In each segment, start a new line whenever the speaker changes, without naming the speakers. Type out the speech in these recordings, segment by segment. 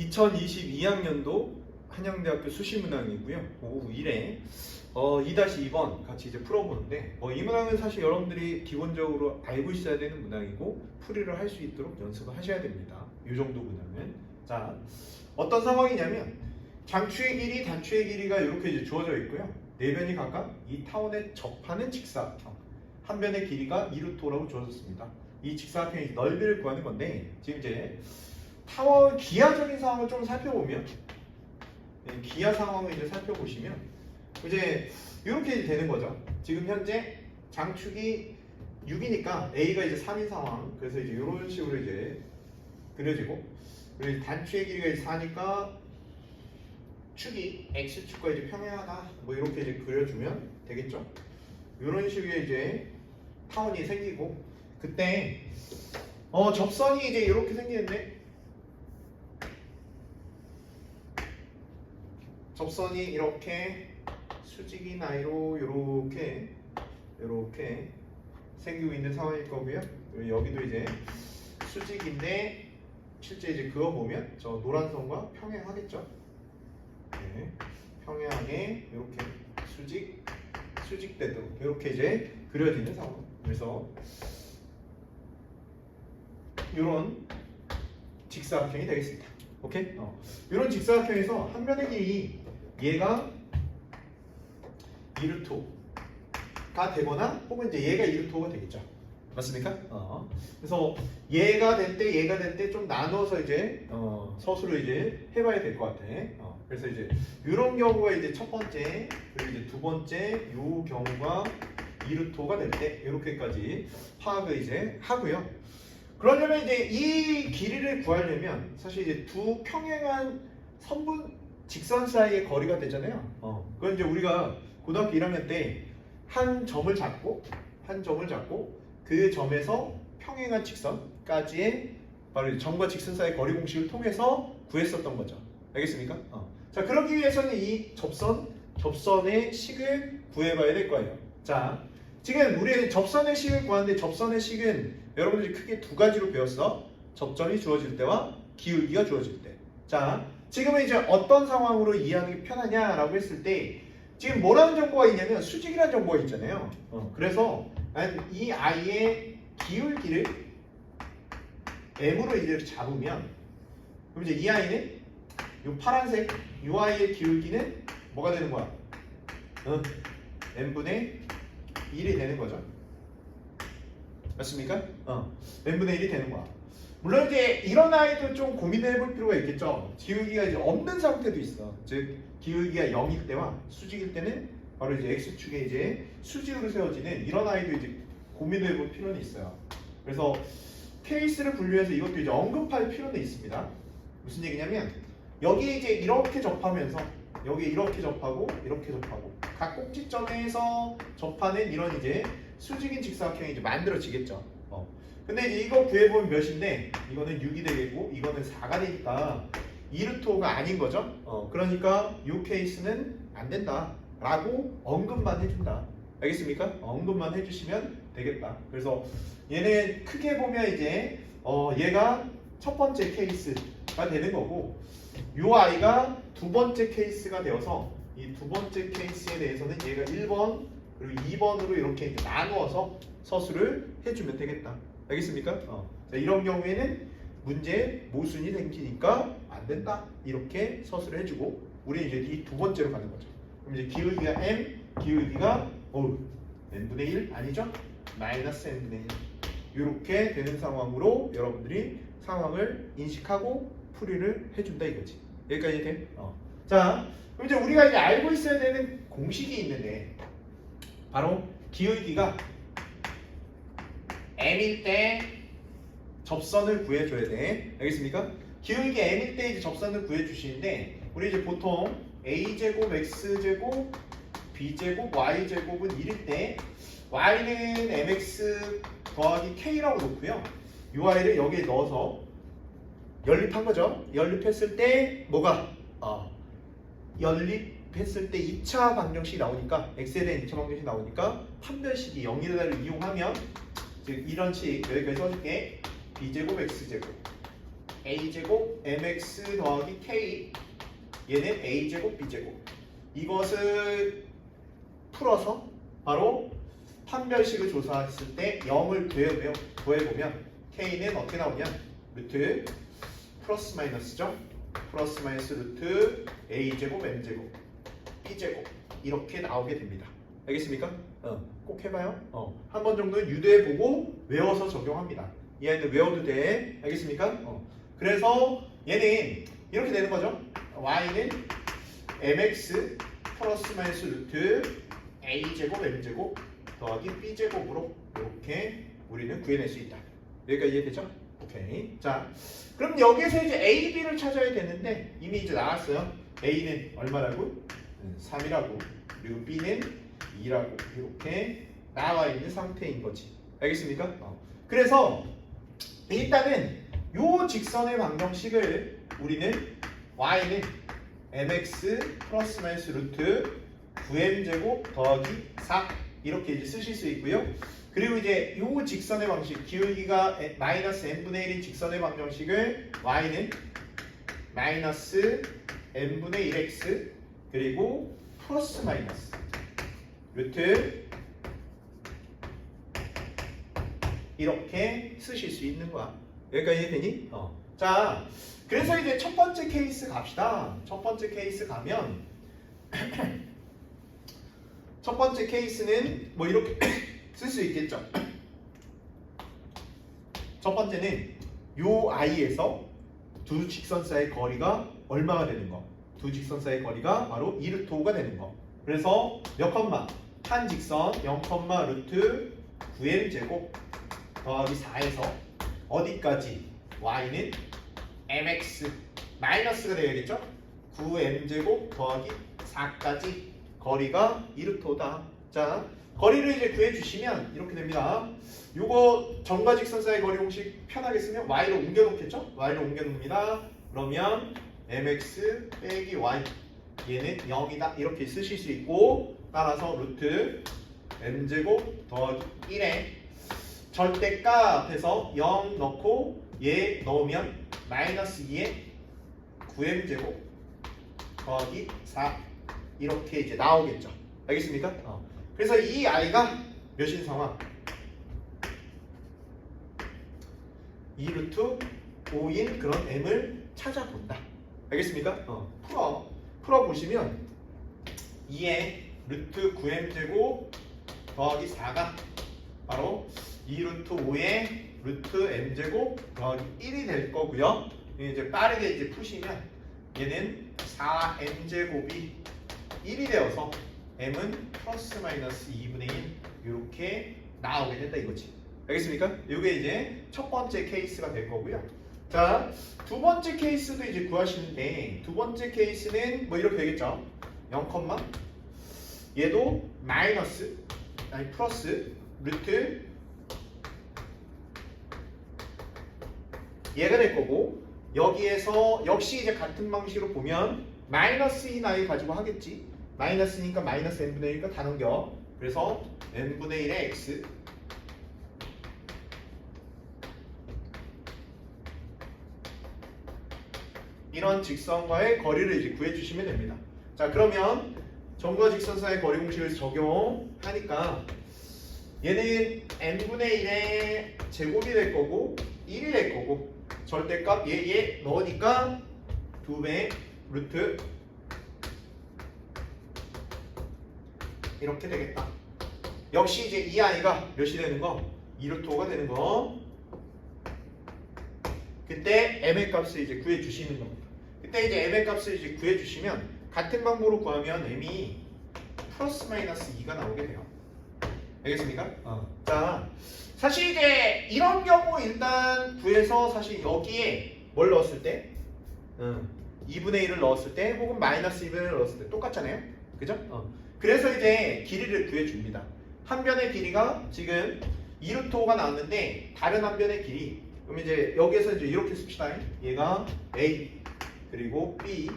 2022학년도 한양대학교 수시문항이고요. 오후 1회 2-2번 같이 이제 풀어보는데 이 문항은 사실 여러분들이 기본적으로 알고 있어야 되는 문항이고 풀이를 할 수 있도록 연습을 하셔야 됩니다. 이 정도 문항은. 자, 어떤 상황이냐면 장추의 길이, 단추의 길이가 이렇게 이제 주어져 있고요. 네 변이 각각 이 타원에 접하는 직사각형. 한 변의 길이가 2루토라고 주어졌습니다. 이 직사각형의 넓이를 구하는 건데 지금 이제 타원 기하적인 상황을 좀 살펴보면 기하 상황을 이제 살펴보시면 이제 이렇게 되는 거죠. 지금 현재 장축이 6이니까 A가 이제 3인 상황. 그래서 이제 이런 식으로 이제 그려지고 그리고 단추의 길이가 이제 4니까 축이 X축과 이제 평행하다. 뭐 이렇게 이제 그려주면 되겠죠. 이런 식의 이제 타원이 생기고 그때 접선이 이제 이렇게 생기는데 접선이 이렇게 수직인 아이로 이렇게 생기고 있는 상황일 거고요. 여기도 이제 수직인데 실제 이제 그어보면 저 노란 선과 평행하겠죠. 네, 평행하게 이렇게 수직되도록 이렇게 이제 그려지는 상황. 그래서 이런 직사각형이 되겠습니다. 오케이? 이런 직사각형에서 한 변의 길이 얘가 2루토가 되거나 혹은 이제 얘가 2루토가 되겠죠. 맞습니까? 그래서 얘가 될 때 좀 나눠서 이제 서술을 이제 해봐야 될 것 같아. 그래서 이제 이런 경우가 이제 첫 번째 그리고 이제 두 번째 요 경우가 2루토가 될 때 이렇게까지 파악을 이제 하고요. 그러려면 이제 이 길이를 구하려면 사실 이제 두 평행한 선분 직선 사이의 거리가 되잖아요. 그건 이제 우리가 고등학교 1학년 때 한 점을 잡고 그 점에서 평행한 직선까지의 바로 점과 직선 사이의 거리 공식을 통해서 구했었던 거죠. 알겠습니까? 자, 그러기 위해서는 이 접선의 식을 구해봐야 될 거예요. 자, 지금 우리 접선의 식을 구하는데 접선의 식은 여러분들이 크게 두 가지로 배웠어. 접점이 주어질 때와 기울기가 주어질 때. 자, 지금은 이제 어떤 상황으로 이해하는 게 편하냐라고 했을 때 지금 뭐라는 정보가 있냐면 수직이라는 정보가 있잖아요. 그래서 이 아이의 기울기를 m으로 이제 잡으면 그럼 이제 이 아이는 이 파란색 이 아이의 기울기는 뭐가 되는 거야? n분의 1이 되는 거죠. 맞습니까? n분의 1이 되는 거야. 물론 이제 이런 아이도 좀 고민을 해볼 필요가 있겠죠. 기울기가 이제 없는 상태도 있어. 즉 기울기가 0일 때와 수직일 때는 바로 이제 x축에 이제 수직으로 세워지는 이런 아이도 이제 고민을 해볼 필요는 있어요. 그래서 케이스를 분류해서 이것도 이제 언급할 필요는 있습니다. 무슨 얘기냐면 여기 이제 이렇게 접하면서 여기 이렇게 접하고 각 꼭지점에서 접하는 이런 이제 수직인 직사각형이 이제 만들어지겠죠. 근데 이제 이거 구해보면 몇인데 이거는 6이 되겠고 이거는 4가 되니까 2루토가 아닌 거죠. 그러니까 이 케이스는 안 된다 라고 언급만 해준다. 알겠습니까? 언급만 해주시면 되겠다. 그래서 얘는 크게 보면 이제 얘가 첫 번째 케이스가 되는 거고 이 아이가 두 번째 케이스가 되어서 이 두 번째 케이스에 대해서는 얘가 1번 그리고 2번으로 이렇게 이제 나누어서 서술을 해주면 되겠다. 알겠습니까? 자, 이런 경우에는 문제에 모순이 생기니까 안 된다. 이렇게 서술을 해주고 우리는 이제 이 두 번째로 가는 거죠. 그럼 이제 기울기가 m, 기울기가 n분의 1 아니죠? 마이너스 n분의 1 이렇게 되는 상황으로 여러분들이 상황을 인식하고 풀이를 해준다 이거지. 여기까지 돼? 자, 그럼 이제 우리가 이제 알고 있어야 되는 공식이 있는데 바로 기울기가 m일 때 접선을 구해줘야 돼. 알겠습니까? 기울기 m일 때 이제 접선을 구해주시는데 우리 이제 보통 a제곱, x제곱, b제곱, y제곱은 1일 때 y는 mx 더하기 k라고 놓고요. 이 y를 여기에 넣어서 연립한 거죠. 연립했을 때 뭐가? 연립했을 때 2차 방정식이 나오니까 x에 대한 2차 방정식이 나오니까 판별식이 0이다를 이용하면 즉 이런 식 여기까지 써줄게. b제곱 x제곱 a제곱 mx 더하기 k 얘는 a제곱 b제곱 이것을 풀어서 바로 판별식을 조사했을 때 0을 구해보면 k는 어떻게 나오냐 루트 플러스 마이너스죠 플러스 마이너스 루트 a제곱 m제곱 b제곱 이렇게 나오게 됩니다. 알겠습니까? 꼭 해봐요. 한 번 정도는 유도해보고 외워서 적용합니다. 이 아이는 외워도 돼. 알겠습니까? 그래서 얘는 이렇게 되는 거죠. y는 mx 플러스 마이너스 루트 a제곱 m제곱 더하기 b제곱으로 이렇게 우리는 구해낼 수 있다. 여기까지 이해되죠? 오케이. 자, 그럼 여기에서 이제 a, b를 찾아야 되는데 이미 이제 나왔어요. a는 얼마라고? 3이라고 그리고 b는 2라고 이렇게 나와 있는 상태인 거지. 알겠습니까? 그래서 일단은 요 직선의 방정식을 우리는 y는 mx 플러스 마이너스 루트 9m제곱 더하기 4 이렇게 이제 쓰실 수 있고요. 그리고 이제 요 직선의 방식 기울기가 마이너스 n분의 1인 직선의 방정식을 y는 마이너스 n분의 1x 그리고 플러스 마이너스 루트 이렇게 쓰실 수 있는 거야. 여기까지 되니? 자, 그래서 이제 첫 번째 케이스 갑시다. 첫 번째 케이스 가면 첫 번째 케이스는 뭐 이렇게 쓸 수 있겠죠. 첫 번째는 요 i에서 두 직선 사이의 거리가 얼마가 되는 거? 두 직선 사이의 거리가 바로 2루트 5가 되는 거. 그래서 몇 컴마? 한 직선 0, 루트 9m제곱 더하기 4에서 어디까지? y는 mx 마이너스가 되어야겠죠? 9m제곱 더하기 4까지 거리가 2루트 5다. 자, 거리를 이제 구해주시면 이렇게 됩니다. 요거 정과 직선 사이 거리 공식 편하게 쓰면 y로 옮겨놓겠죠? y로 옮겨놓습니다. 그러면 mx 빼기 y 얘는 0이다 이렇게 쓰실 수 있고 따라서 루트 m제곱 더하기 1에 절대값 앞에서 0 넣고 얘 넣으면 마이너스 2에 9m제곱 더하기 4 이렇게 이제 나오겠죠. 알겠습니까? 그래서 이 i가 몇인 상황? 2루트 5인 그런 m을 찾아본다. 알겠습니까? 풀어보시면 2의 루트 9m제곱 더하기 4가 바로 2루트 5의 루트 m제곱 더하기 1이 될 거고요. 이제 빠르게 이제 푸시면 얘는 4m제곱이 1이 되어서 m은 플러스 마이너스 2분의 1 이렇게 나오게 된다 이거지. 알겠습니까? 이게 이제 첫 번째 케이스가 될 거고요. 자, 두 번째 케이스도 이제 구하시는데 두 번째 케이스는 뭐 이렇게 되겠죠. 0, 얘도 마이너스 아니 플러스 루트 얘가 될 거고 여기에서 역시 이제 같은 방식으로 보면 마이너스인 i 가지고 하겠지. 마이너스니까 마이너스 n분의 1이니까 다 넘겨. 그래서 n분의 1의 x 이런 직선과의 거리를 이제 구해주시면 됩니다. 자, 그러면 점과 직선 사이의 거리 공식을 적용하니까 얘는 n분의 1의 제곱이 될 거고 1이 될 거고 절대값 얘 넣으니까 2배 루트 이렇게 되겠다. 역시 이제 이 i가 몇이 되는 거? 2루트 5가 되는 거. 그때 m의 값을 이제 구해주시는 겁니다. 그때 이제 m의 값을 이제 구해주시면 같은 방법으로 구하면 m이 플러스 마이너스 2가 나오게 돼요. 알겠습니까? 자, 사실 이제 이런 경우 일단 구해서 사실 여기에 뭘 넣었을 때 2분의 1을 넣었을 때 혹은 마이너스 2분의 1을 넣었을 때 똑같잖아요. 그죠? 그래서 이제 길이를 구해줍니다. 한 변의 길이가 지금 2루트 5가 나왔는데 다른 한 변의 길이 그럼 이제 여기에서 이제 이렇게 씁시다. 얘가 A 그리고 B,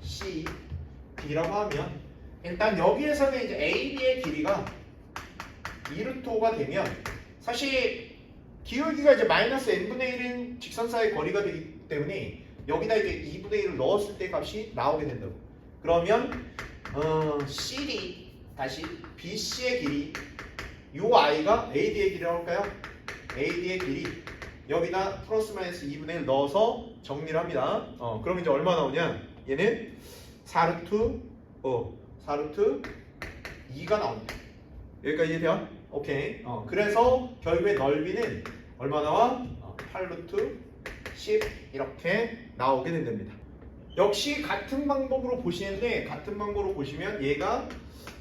C, D라고 하면 일단 여기에서는 이제 A, B의 길이가 2루트 5가 되면 사실 기울기가 이제 마이너스 n분의 1인 직선 사이의 거리가 되기 때문에 여기다 이제 2분의 1을 넣었을 때 값이 나오게 된다고. 그러면 CD 다시 BC의 길이 요 i가 AD의 길이라고 할까요? AD의 길이 여기다 플러스 마이너스 2분의 1 넣어서 정리를 합니다. 그럼 이제 얼마 나오냐? 얘는 4루트 2가 나옵니다. 여기까지 이해돼요? 오케이. 그래서 결국에 넓이는 얼마 나와? 8루트 10 이렇게 나오게 된답니다. 역시 같은 방법으로 보시는데 같은 방법으로 보시면 얘가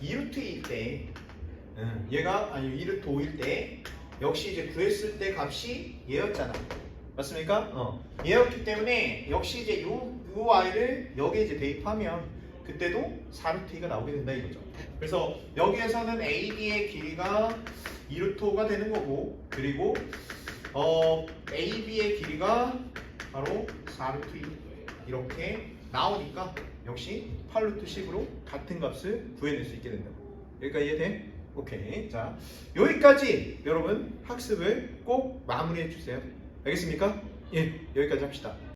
2루트일 때 얘가 아니 2루트 5일 때 역시 이제 구했을 때 값이 얘였잖아. 맞습니까? 얘였기 때문에 역시 이제 요 i를 여기에 이제 대입하면 그때도 4루트 2가 나오게 된다 이거죠. 그래서 여기에서는 AD의 길이가 2루트 5가 되는 거고 그리고 AB의 길이가 바로 4루트 2 이렇게 나오니까 역시 8루트 10으로 같은 값을 구해낼 수 있게 된다고. 여기까지 이해돼? 오케이. 자, 여기까지 여러분 학습을 꼭 마무리해 주세요. 알겠습니까? 예, 여기까지 합시다.